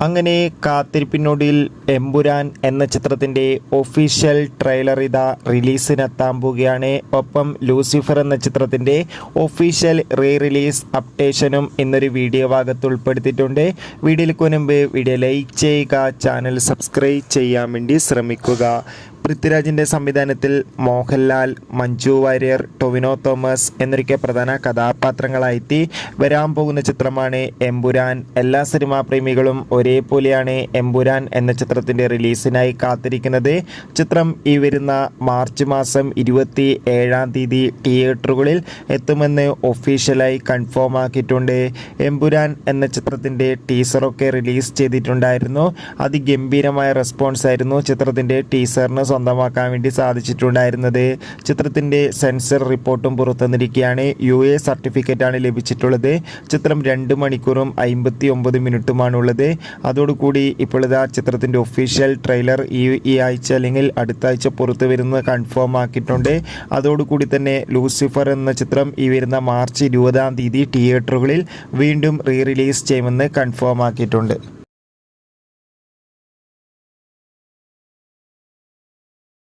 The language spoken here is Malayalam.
അങ്ങനെ കാത്തിരിപ്പിനൊടുവിൽ എമ്പുരാൻ എന്ന ചിത്രത്തിൻ്റെ ഒഫീഷ്യൽ ട്രെയിലർ ഇതാ റിലീസിനെത്താൻ പോവുകയാണ്. ഒപ്പം ലൂസിഫർ എന്ന ചിത്രത്തിൻ്റെ ഒഫീഷ്യൽ റിലീസ് അപ്ഡേഷനും ഇന്നൊരു വീഡിയോ ഭാഗത്ത് ഉൾപ്പെടുത്തിയിട്ടുണ്ട്. വീഡിയോയിലേക്ക് മുൻപ് വീഡിയോ ലൈക്ക് ചെയ്യുക, ചാനൽ സബ്സ്ക്രൈബ് ചെയ്യാൻ വേണ്ടി ശ്രമിക്കുക. പൃഥ്വിരാജിൻ്റെ സംവിധാനത്തിൽ മോഹൻലാൽ, മഞ്ജു വാര്യർ, ടൊവിനോ തോമസ് എന്നൊക്കെ പ്രധാന കഥാപാത്രങ്ങളായി വരാൻ പോകുന്ന ചിത്രമാണ് എമ്പുരാൻ. എല്ലാ സിനിമാ പ്രേമികളും ഒരേപോലെയാണ് എമ്പുരാൻ എന്ന ചിത്രത്തിൻ്റെ റിലീസിനായി കാത്തിരിക്കുന്നത്. ചിത്രം ഈ വരുന്ന മാർച്ച് മാസം 27 തിയേറ്ററുകളിൽ എത്തുമെന്ന് ഒഫീഷ്യലായി കൺഫേം ആക്കിയിട്ടുണ്ട്. എമ്പുരാൻ എന്ന ചിത്രത്തിൻ്റെ ടീസറൊക്കെ റിലീസ് ചെയ്തിട്ടുണ്ടായിരുന്നു. അതിഗംഭീരമായ റെസ്പോൺസ് ആയിരുന്നു ചിത്രത്തിൻ്റെ ടീസറിന് സ്വന്തമാക്കാൻ വേണ്ടി സാധിച്ചിട്ടുണ്ടായിരുന്നത്. ചിത്രത്തിൻ്റെ സെൻസർ റിപ്പോർട്ടും പുറത്തുവന്നിരിക്കുകയാണ്. UA സർട്ടിഫിക്കറ്റാണ് ലഭിച്ചിട്ടുള്ളത്. ചിത്രം 2 മണിക്കൂറും 59 മിനിറ്റുമാണുള്ളത്. അതോടുകൂടി ഇപ്പോഴത്തെ ചിത്രത്തിൻ്റെ ഒഫീഷ്യൽ ട്രെയിലർ ഈ ആഴ്ച അല്ലെങ്കിൽ അടുത്ത ആഴ്ച പുറത്തു വരുന്നത് കൺഫേം ആക്കിയിട്ടുണ്ട്. അതോടുകൂടി തന്നെ ലൂസിഫർ എന്ന ചിത്രം ഈ വരുന്ന മാർച്ച് 20 തിയേറ്ററുകളിൽ വീണ്ടും റിലീസ് ചെയ്യുമെന്ന് കൺഫേം ആക്കിയിട്ടുണ്ട്.